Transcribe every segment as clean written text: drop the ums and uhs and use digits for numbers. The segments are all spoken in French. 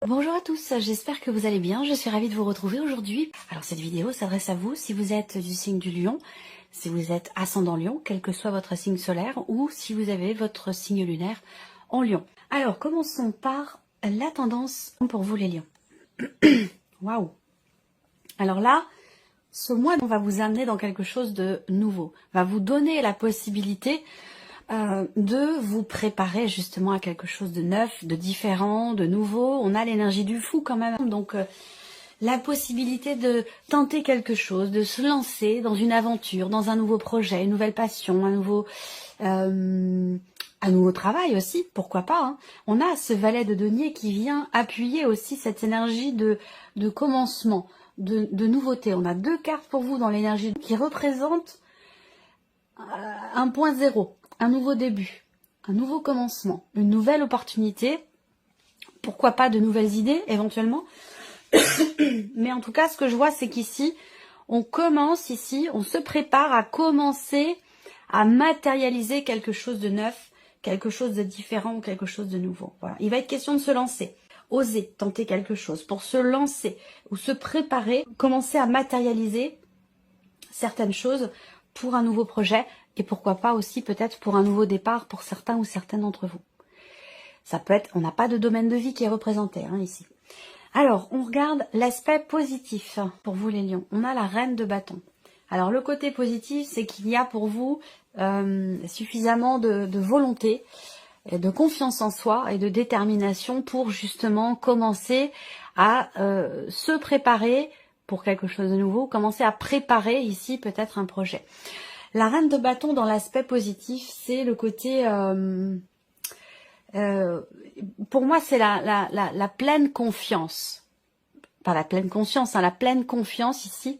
Bonjour à tous, j'espère que vous allez bien, je suis ravie de vous retrouver aujourd'hui. Alors cette vidéo s'adresse à vous si vous êtes du signe du Lion, si vous êtes ascendant Lion, quel que soit votre signe solaire, ou si vous avez votre signe lunaire en Lion. Alors commençons par la tendance pour vous les Lions. Waouh. Alors là, ce mois on va vous amener dans quelque chose de nouveau, va vous donner la possibilité de vous préparer justement à quelque chose de neuf, de différent, de nouveau. On a l'énergie du fou quand même, donc la possibilité de tenter quelque chose, de se lancer dans une aventure, dans un nouveau projet, une nouvelle passion, un nouveau travail aussi, pourquoi pas, hein. On a ce valet de denier qui vient appuyer aussi cette énergie de commencement, de nouveauté. On a deux cartes pour vous dans l'énergie qui représentent un point zéro, un nouveau début, un nouveau commencement, une nouvelle opportunité, pourquoi pas de nouvelles idées éventuellement. Mais en tout cas, ce que je vois, c'est qu'ici, on se prépare à commencer à matérialiser quelque chose de neuf, quelque chose de différent ou quelque chose de nouveau. Voilà. Il va être question de se lancer, oser tenter quelque chose pour se lancer ou se préparer, commencer à matérialiser certaines choses pour un nouveau projet et pourquoi pas aussi peut-être pour un nouveau départ pour certains ou certaines d'entre vous. Ça peut être, on n'a pas de domaine de vie qui est représenté ici. Alors, on regarde l'aspect positif pour vous les lions. On a la reine de bâton. Alors, le côté positif, c'est qu'il y a pour vous suffisamment de volonté, et de confiance en soi et de détermination pour justement commencer à se préparer pour quelque chose de nouveau, commencer à préparer ici peut-être un projet. La reine de bâton dans l'aspect positif, c'est le côté... pour moi, c'est la pleine confiance. Pas la pleine conscience, la pleine confiance ici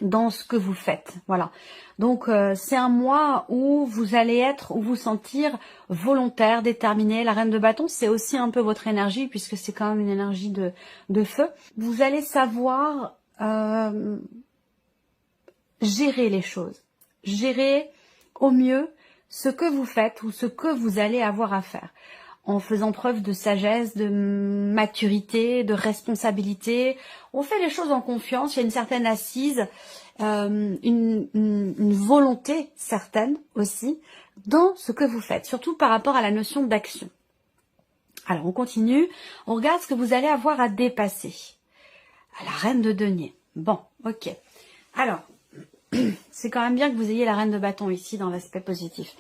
dans ce que vous faites. Voilà. Donc, c'est un mois où vous allez vous sentir volontaire, déterminé. La reine de bâton, c'est aussi un peu votre énergie, puisque c'est quand même une énergie de feu. Vous allez savoir gérer les choses. Gérer au mieux ce que vous faites ou ce que vous allez avoir à faire, en faisant preuve de sagesse, de maturité, de responsabilité. On fait les choses en confiance, il y a une certaine assise, une volonté certaine aussi dans ce que vous faites, surtout par rapport à la notion d'action. Alors on continue, on regarde ce que vous allez avoir à dépasser. À la reine de denier. Bon, ok. Alors, c'est quand même bien que vous ayez la reine de bâton ici dans l'aspect positif.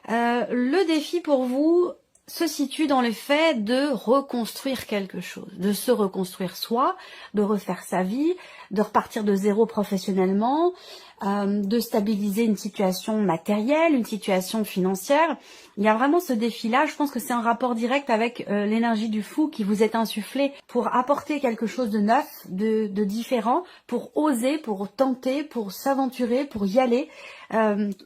Le défi pour vous se situe dans le fait de reconstruire quelque chose, de se reconstruire soi, de refaire sa vie, de repartir de zéro professionnellement, de stabiliser une situation matérielle, une situation financière. Il y a vraiment ce défi-là. Je pense que c'est un rapport direct avec l'énergie du fou qui vous est insufflée pour apporter quelque chose de neuf, de différent, pour oser, pour tenter, pour s'aventurer, pour y aller,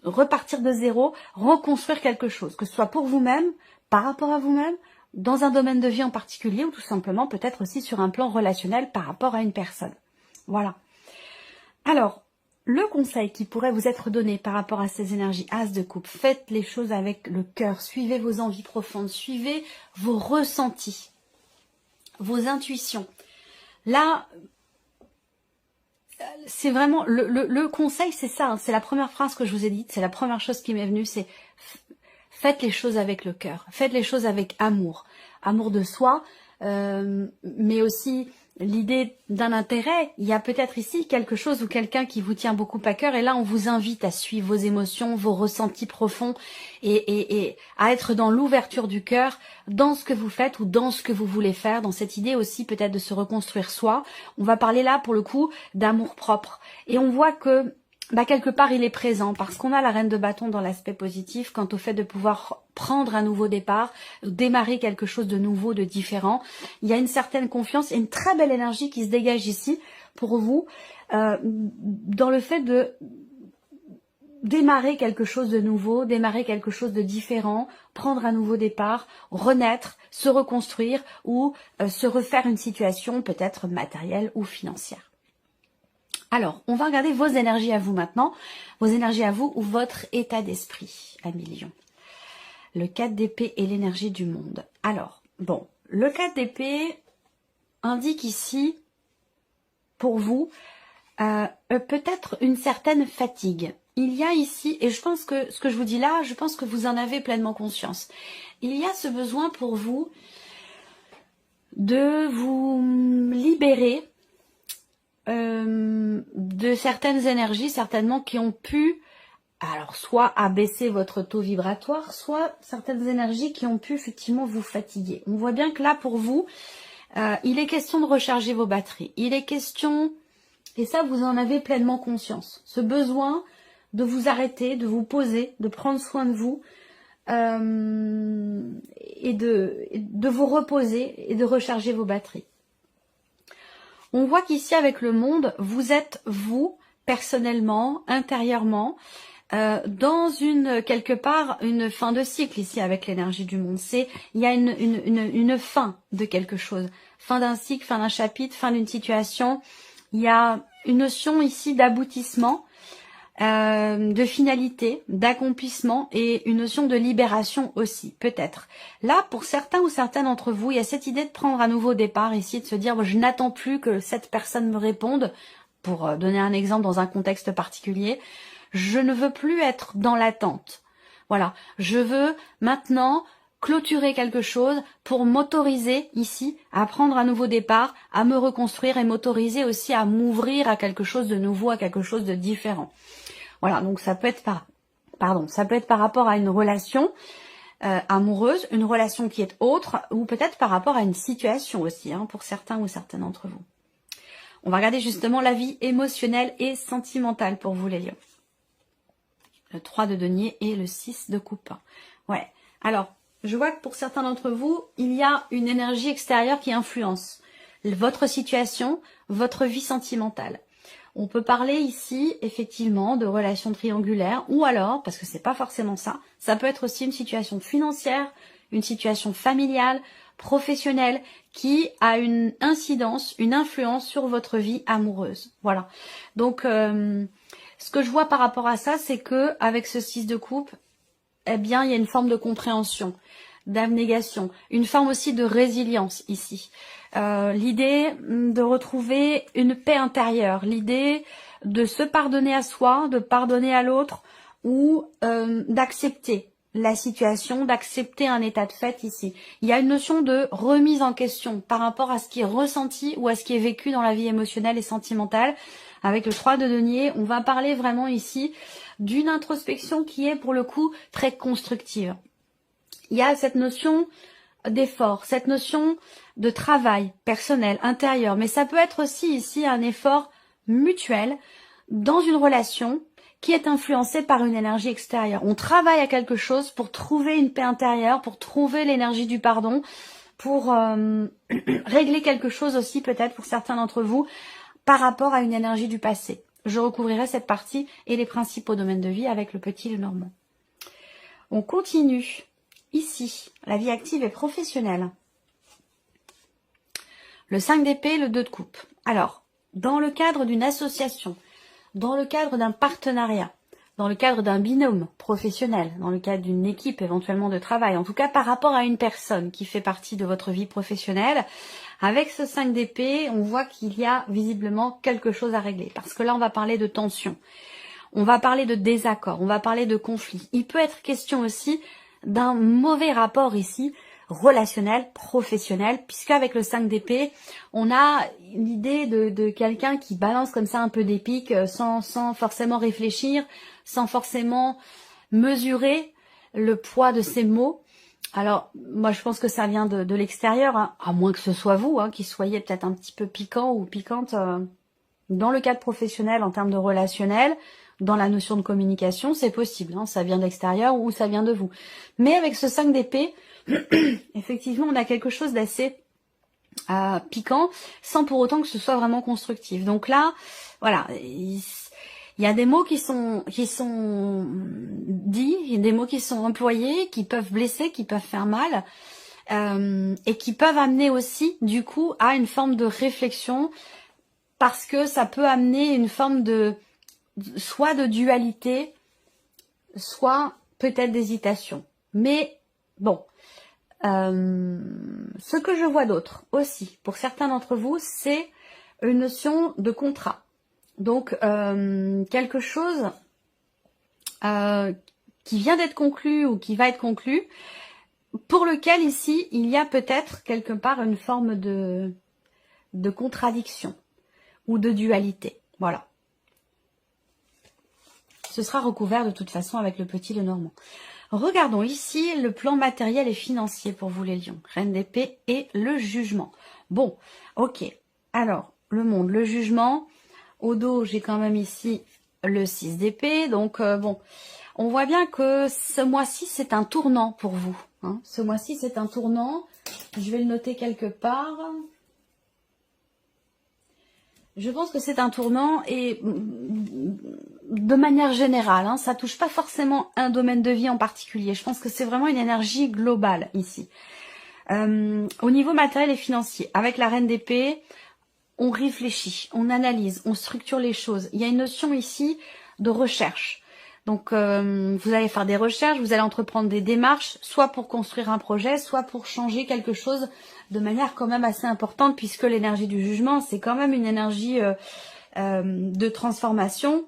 repartir de zéro, reconstruire quelque chose, que ce soit pour vous-même, par rapport à vous-même, dans un domaine de vie en particulier, ou tout simplement peut-être aussi sur un plan relationnel par rapport à une personne. Voilà. Alors, le conseil qui pourrait vous être donné par rapport à ces énergies As de coupe, faites les choses avec le cœur, suivez vos envies profondes, suivez vos ressentis, vos intuitions. Là, c'est vraiment, le conseil, c'est ça, c'est la première phrase que je vous ai dite, c'est la première chose qui m'est venue, c'est faites les choses avec le cœur, faites les choses avec amour, amour de soi, mais aussi l'idée d'un intérêt. Il y a peut-être ici quelque chose ou quelqu'un qui vous tient beaucoup à cœur et là on vous invite à suivre vos émotions, vos ressentis profonds et à être dans l'ouverture du cœur, dans ce que vous faites ou dans ce que vous voulez faire, dans cette idée aussi peut-être de se reconstruire soi. On va parler là pour le coup d'amour propre et on voit que quelque part il est présent parce qu'on a la reine de bâton dans l'aspect positif quant au fait de pouvoir prendre un nouveau départ, démarrer quelque chose de nouveau, de différent. Il y a une certaine confiance et une très belle énergie qui se dégage ici pour vous dans le fait de démarrer quelque chose de nouveau, démarrer quelque chose de différent, prendre un nouveau départ, renaître, se reconstruire ou se refaire une situation peut-être matérielle ou financière. Alors, on va regarder vos énergies à vous maintenant, vos énergies à vous ou votre état d'esprit, amis lions. Le 4 d'épée et l'énergie du monde. Alors, bon, le 4 d'épée, indique ici, pour vous, peut-être une certaine fatigue. Il y a ici, et je pense que ce que je vous dis là, je pense que vous en avez pleinement conscience. Il y a ce besoin pour vous de vous libérer de certaines énergies, certainement, qui ont pu, alors soit abaisser votre taux vibratoire, soit certaines énergies qui ont pu effectivement vous fatiguer. On voit bien que là, pour vous, il est question de recharger vos batteries. Il est question, et ça vous en avez pleinement conscience, ce besoin de vous arrêter, de vous poser, de prendre soin de vous, et de vous reposer et de recharger vos batteries. On voit qu'ici avec le monde, vous êtes vous, personnellement, intérieurement, dans quelque part, une fin de cycle ici avec l'énergie du monde. Il y a une fin de quelque chose. Fin d'un cycle, fin d'un chapitre, fin d'une situation. Il y a une notion ici d'aboutissement, de finalité, d'accomplissement et une notion de libération aussi, peut-être. Là, pour certains ou certaines d'entre vous, il y a cette idée de prendre un nouveau départ ici, de se dire, bon, je n'attends plus que cette personne me réponde, pour donner un exemple dans un contexte particulier. Je ne veux plus être dans l'attente. Voilà, je veux maintenant clôturer quelque chose pour m'autoriser ici à prendre un nouveau départ, à me reconstruire et m'autoriser aussi à m'ouvrir à quelque chose de nouveau, à quelque chose de différent. Voilà, donc ça peut être ça peut être par rapport à une relation amoureuse, une relation qui est autre, ou peut-être par rapport à une situation aussi, hein, pour certains ou certaines d'entre vous. On va regarder justement la vie émotionnelle et sentimentale pour vous les lions. Le 3 de denier et le 6 de coupe. Ouais, alors, je vois que pour certains d'entre vous, il y a une énergie extérieure qui influence votre situation, votre vie sentimentale. On peut parler ici, effectivement, de relations triangulaires, ou alors, parce que c'est pas forcément ça, ça peut être aussi une situation financière, une situation familiale, professionnelle, qui a une incidence, une influence sur votre vie amoureuse. Voilà. Donc, ce que je vois par rapport à ça, c'est que avec ce 6 de coupe, eh bien, il y a une forme de compréhension, d'abnégation, une forme aussi de résilience ici. L'idée de retrouver une paix intérieure, l'idée de se pardonner à soi, de pardonner à l'autre, ou d'accepter la situation, d'accepter un état de fait ici. Il y a une notion de remise en question par rapport à ce qui est ressenti ou à ce qui est vécu dans la vie émotionnelle et sentimentale. Avec le 3 de denier, on va parler vraiment ici d'une introspection qui est pour le coup très constructive. Il y a cette notion d'effort, cette notion de travail personnel, intérieur, mais ça peut être aussi ici un effort mutuel dans une relation qui est influencée par une énergie extérieure. On travaille à quelque chose pour trouver une paix intérieure, pour trouver l'énergie du pardon, pour régler quelque chose aussi peut-être pour certains d'entre vous par rapport à une énergie du passé. Je recouvrirai cette partie et les principaux domaines de vie avec le petit Lenormand. On continue. Ici, la vie active et professionnelle. Le 5 d'épée, le 2 de coupe. Alors, dans le cadre d'une association, dans le cadre d'un partenariat, dans le cadre d'un binôme professionnel, dans le cadre d'une équipe éventuellement de travail, en tout cas par rapport à une personne qui fait partie de votre vie professionnelle, avec ce 5 d'épée, on voit qu'il y a visiblement quelque chose à régler. Parce que là, on va parler de tension, on va parler de désaccord, on va parler de conflit. Il peut être question aussi d'un mauvais rapport ici, relationnel, professionnel, puisqu'avec le 5 d'épée, on a l'idée de quelqu'un qui balance comme ça un peu des pics sans forcément réfléchir, sans forcément mesurer le poids de ses mots. Alors, moi je pense que ça vient de l'extérieur, hein, à moins que ce soit vous, hein, qui soyez peut-être un petit peu piquant ou piquante dans le cadre professionnel en termes de relationnel. Dans la notion de communication, c'est possible, hein, ça vient de l'extérieur ou ça vient de vous. Mais avec ce 5 d'épée, effectivement, on a quelque chose d'assez piquant, sans pour autant que ce soit vraiment constructif. Donc là, voilà, il y a des mots qui sont dits, il y a des mots qui sont employés, qui peuvent blesser, qui peuvent faire mal, et qui peuvent amener aussi, du coup, à une forme de réflexion, parce que ça peut amener une forme de soit de dualité, soit peut-être d'hésitation. Mais bon, Ce que je vois d'autre aussi, pour certains d'entre vous, c'est une notion de contrat. Donc, quelque chose qui vient d'être conclu ou qui va être conclu, pour lequel ici, il y a peut-être quelque part une forme de contradiction ou de dualité. Voilà. Ce sera recouvert de toute façon avec le petit Lenormand. Regardons ici le plan matériel et financier pour vous les lions. Reine d'épée et le jugement. Bon, ok. Alors, le monde, le jugement. Au dos, j'ai quand même ici le 6 d'épée. Donc, bon, on voit bien que ce mois-ci, c'est un tournant pour vous. Hein. Ce mois-ci, c'est un tournant. Je vais le noter quelque part. Je pense que c'est un tournant et de manière générale, hein, ça touche pas forcément un domaine de vie en particulier. Je pense que c'est vraiment une énergie globale ici. Au niveau matériel et financier, avec la reine d'épée, on réfléchit, on analyse, on structure les choses. Il y a une notion ici de recherche. Donc, vous allez faire des recherches, vous allez entreprendre des démarches, soit pour construire un projet, soit pour changer quelque chose de manière quand même assez importante, puisque l'énergie du jugement, c'est quand même une énergie de transformation,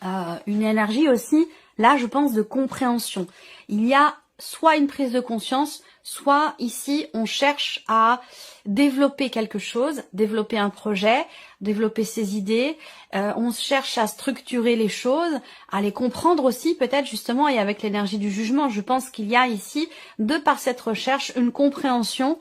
une énergie aussi, là, je pense, de compréhension. Il y a soit une prise de conscience, soit ici, on cherche à développer quelque chose, développer un projet, développer ses idées, on cherche à structurer les choses, à les comprendre aussi peut-être justement, et avec l'énergie du jugement, je pense qu'il y a ici, de par cette recherche, une compréhension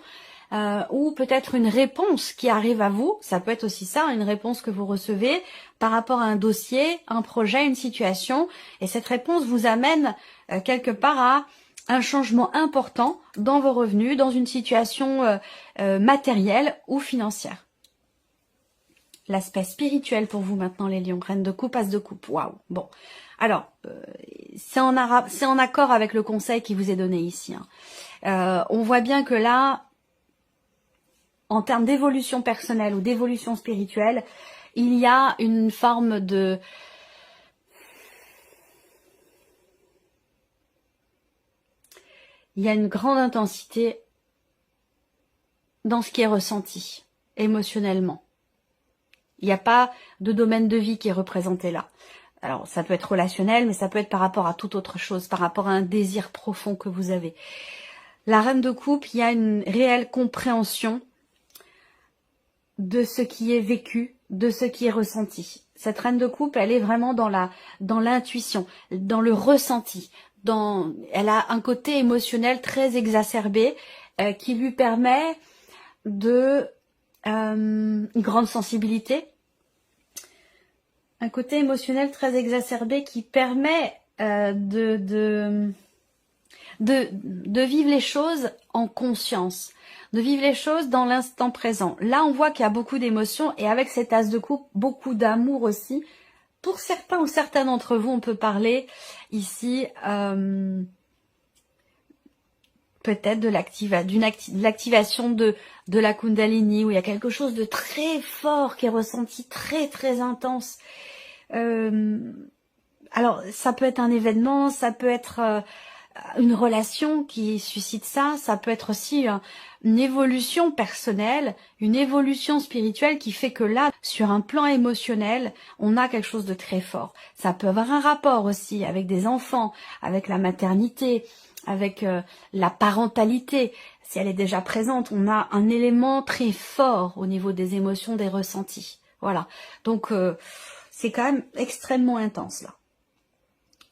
ou peut-être une réponse qui arrive à vous, ça peut être aussi ça, une réponse que vous recevez par rapport à un dossier, un projet, une situation, et cette réponse vous amène quelque part à un changement important dans vos revenus, dans une situation matérielle ou financière. L'aspect spirituel pour vous maintenant les lions, reine de coupe, as de coupe, waouh. Bon, alors c'est en accord avec le conseil qui vous est donné ici. Hein. On voit bien que là, en termes d'évolution personnelle ou d'évolution spirituelle, il y a une forme de... Il y a une grande intensité dans ce qui est ressenti émotionnellement. Il n'y a pas de domaine de vie qui est représenté là. Alors, ça peut être relationnel, mais ça peut être par rapport à toute autre chose, par rapport à un désir profond que vous avez. La reine de coupe, il y a une réelle compréhension de ce qui est vécu, de ce qui est ressenti. Cette reine de coupe, elle est vraiment dans l'intuition, dans le ressenti. Elle a un côté émotionnel très exacerbé qui lui permet de une grande sensibilité, un côté émotionnel très exacerbé qui permet de vivre les choses en conscience, de vivre les choses dans l'instant présent. Là, on voit qu'il y a beaucoup d'émotions et avec cet as de coupe, beaucoup d'amour aussi. Pour certains ou certains d'entre vous, on peut parler ici peut-être de l'activation de la Kundalini, où il y a quelque chose de très fort qui est ressenti, très très intense. Alors, ça peut être un événement, ça peut être une relation qui suscite ça, ça peut être aussi une évolution personnelle, une évolution spirituelle qui fait que là, sur un plan émotionnel, on a quelque chose de très fort. Ça peut avoir un rapport aussi avec des enfants, avec la maternité, avec la parentalité. Si elle est déjà présente, on a un élément très fort au niveau des émotions, des ressentis. Voilà, donc c'est quand même extrêmement intense là.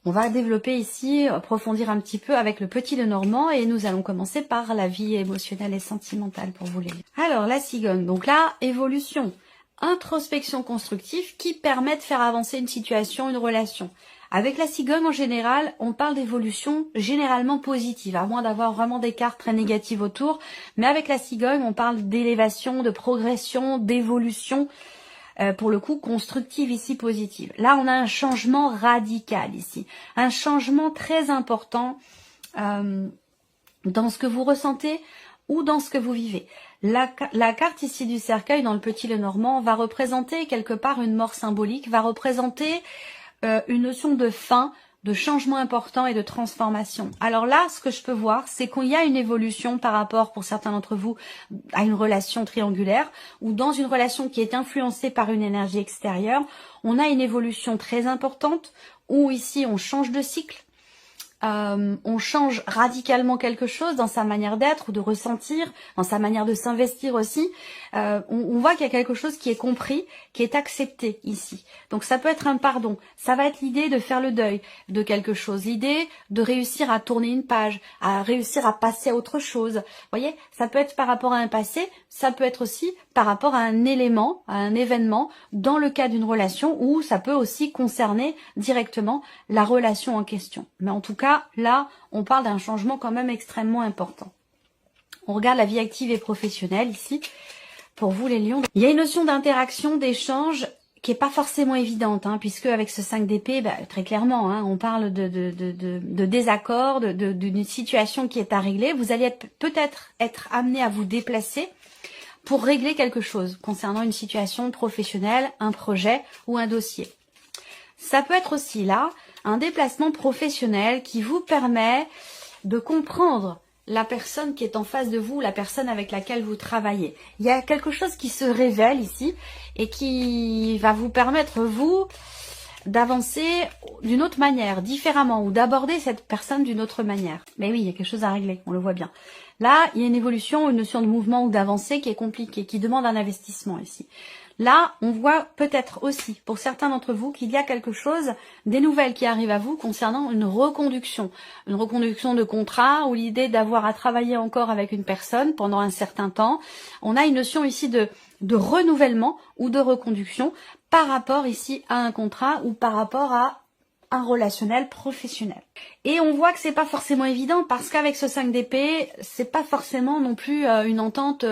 On va développer ici, approfondir un petit peu avec le petit Lenormand et nous allons commencer par la vie émotionnelle et sentimentale pour vous les lions. Alors la cigogne, donc là, évolution, introspection constructive qui permet de faire avancer une situation, une relation. Avec la cigogne en général, on parle d'évolution généralement positive, à moins d'avoir vraiment des cartes très négatives autour. Mais avec la cigogne, on parle d'élévation, de progression, d'évolution. Pour le coup, constructive ici, positive. Là, on a un changement radical ici. Un changement très important dans ce que vous ressentez ou dans ce que vous vivez. La carte ici du cercueil dans le petit Lenormand va représenter quelque part une mort symbolique, va représenter une notion de fin, de changement important et de transformation. Alors là, ce que je peux voir, c'est qu'il y a une évolution par rapport, pour certains d'entre vous, à une relation triangulaire, ou dans une relation qui est influencée par une énergie extérieure, on a une évolution très importante, où ici on change de cycle, on change radicalement quelque chose dans sa manière d'être ou de ressentir, dans sa manière de s'investir aussi. On voit qu'il y a quelque chose qui est compris, qui est accepté ici. Donc ça peut être un pardon, ça va être l'idée de faire le deuil de quelque chose, l'idée de réussir à tourner une page, à réussir à passer à autre chose. Vous voyez, ça peut être par rapport à un passé, ça peut être aussi par rapport à un élément, à un événement, dans le cas d'une relation, ou ça peut aussi concerner directement la relation en question. Mais en tout cas, là, on parle d'un changement quand même extrêmement important. On regarde la vie active et professionnelle ici, pour vous les lions. Il y a une notion d'interaction, d'échange, qui est pas forcément évidente, hein, puisque avec ce 5 d'épée, très clairement, hein, on parle de désaccord, d'une situation qui est à régler. Vous allez peut-être être amené à vous déplacer pour régler quelque chose concernant une situation professionnelle, un projet ou un dossier. Ça peut être aussi là un déplacement professionnel qui vous permet de comprendre la personne qui est en face de vous, la personne avec laquelle vous travaillez. Il y a quelque chose qui se révèle ici et qui va vous permettre, vous, d'avancer d'une autre manière, différemment, ou d'aborder cette personne d'une autre manière. Mais oui, il y a quelque chose à régler, on le voit bien. Là, il y a une évolution, une notion de mouvement ou d'avancée qui est compliquée, qui demande un investissement ici. Là, on voit peut-être aussi, pour certains d'entre vous, qu'il y a quelque chose, des nouvelles qui arrivent à vous concernant une reconduction de contrat, ou l'idée d'avoir à travailler encore avec une personne pendant un certain temps. On a une notion ici de renouvellement ou de reconduction par rapport ici à un contrat ou par rapport à un relationnel professionnel. Et on voit que c'est pas forcément évident parce qu'avec ce 5 d'épée, c'est pas forcément non plus une entente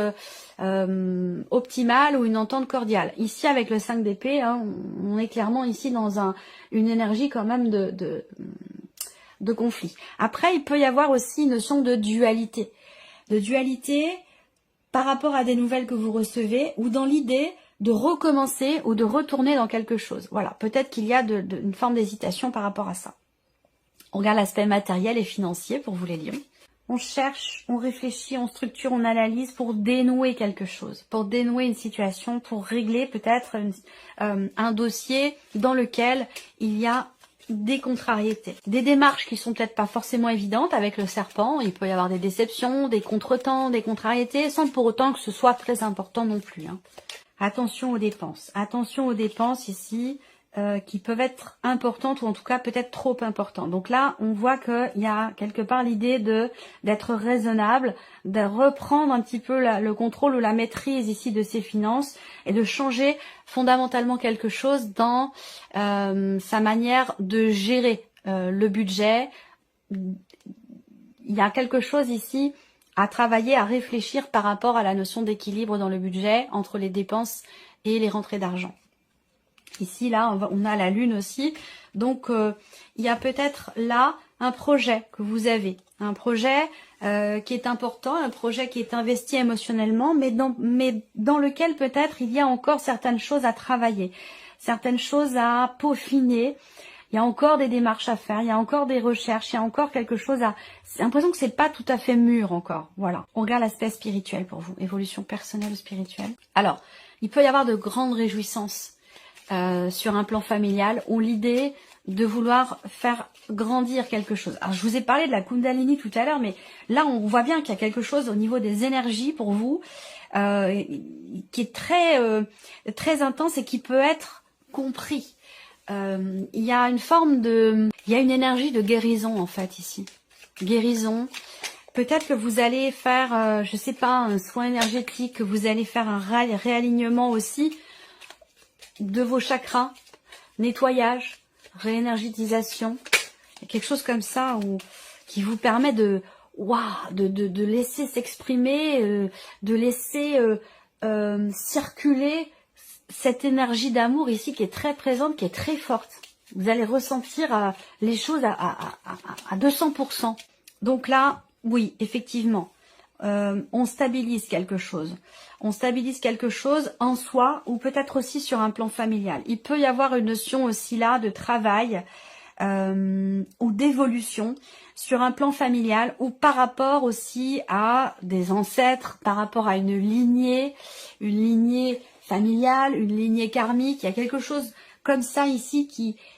optimale ou une entente cordiale. Ici avec le 5 d'épée, hein, on est clairement ici dans une énergie quand même de conflit. Après, il peut y avoir aussi une notion de dualité. De dualité par rapport à des nouvelles que vous recevez ou dans l'idée de recommencer ou de retourner dans quelque chose. Voilà, peut-être qu'il y a une forme d'hésitation par rapport à ça. On regarde l'aspect matériel et financier pour vous les lions. On cherche, on réfléchit, on structure, on analyse pour dénouer quelque chose, pour dénouer une situation, pour régler peut-être un dossier dans lequel il y a des contrariétés. Des démarches qui sont peut-être pas forcément évidentes avec le serpent. Il peut y avoir des déceptions, des contretemps, des contrariétés, sans pour autant que ce soit très important non plus, hein. Attention aux dépenses. Attention aux dépenses ici qui peuvent être importantes ou en tout cas peut-être trop importantes. Donc là, on voit qu'il y a quelque part l'idée d'être raisonnable, de reprendre un petit peu le contrôle ou la maîtrise ici de ses finances et de changer fondamentalement quelque chose dans sa manière de gérer le budget. Il y a quelque chose ici à travailler, à réfléchir par rapport à la notion d'équilibre dans le budget entre les dépenses et les rentrées d'argent. Ici, là, on a la lune aussi. Donc, il y a peut-être là un projet que vous avez. Un projet qui est important, un projet qui est investi émotionnellement, mais dans lequel peut-être il y a encore certaines choses à travailler, certaines choses à peaufiner. Il y a encore des démarches à faire, il y a encore des recherches, il y a encore quelque chose à... C'est l'impression que c'est pas tout à fait mûr encore. Voilà. On regarde l'aspect spirituel pour vous, évolution personnelle ou spirituelle. Alors, il peut y avoir de grandes réjouissances sur un plan familial ou l'idée de vouloir faire grandir quelque chose. Alors, je vous ai parlé de la Kundalini tout à l'heure, mais là, on voit bien qu'il y a quelque chose au niveau des énergies pour vous qui est très intense et qui peut être compris. Il y a une forme il y a une énergie de guérison en fait ici. Guérison. Peut-être que vous allez faire, je sais pas, un soin énergétique, que vous allez faire un réalignement aussi de vos chakras, nettoyage, réénergétisation, quelque chose comme ça qui vous permet de laisser s'exprimer, de laisser circuler cette énergie d'amour ici qui est très présente, qui est très forte. Vous allez ressentir les choses à 200%. Donc là, oui, effectivement, on stabilise quelque chose. On stabilise quelque chose en soi ou peut-être aussi sur un plan familial. Il peut y avoir une notion aussi là de travail ou d'évolution sur un plan familial ou par rapport aussi à des ancêtres, par rapport à une lignée familiale, une lignée karmique. Il y a quelque chose comme ça ici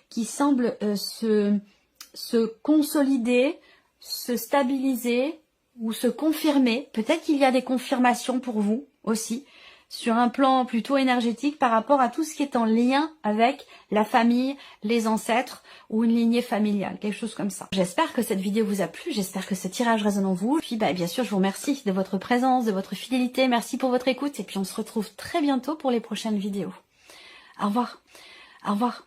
qui semble se consolider, se stabiliser ou se confirmer. Peut-être qu'il y a des confirmations pour vous aussi, sur un plan plutôt énergétique par rapport à tout ce qui est en lien avec la famille, les ancêtres ou une lignée familiale, quelque chose comme ça. J'espère que cette vidéo vous a plu, j'espère que ce tirage résonne en vous. Puis bien sûr, je vous remercie de votre présence, de votre fidélité, merci pour votre écoute et puis on se retrouve très bientôt pour les prochaines vidéos. Au revoir. Au revoir.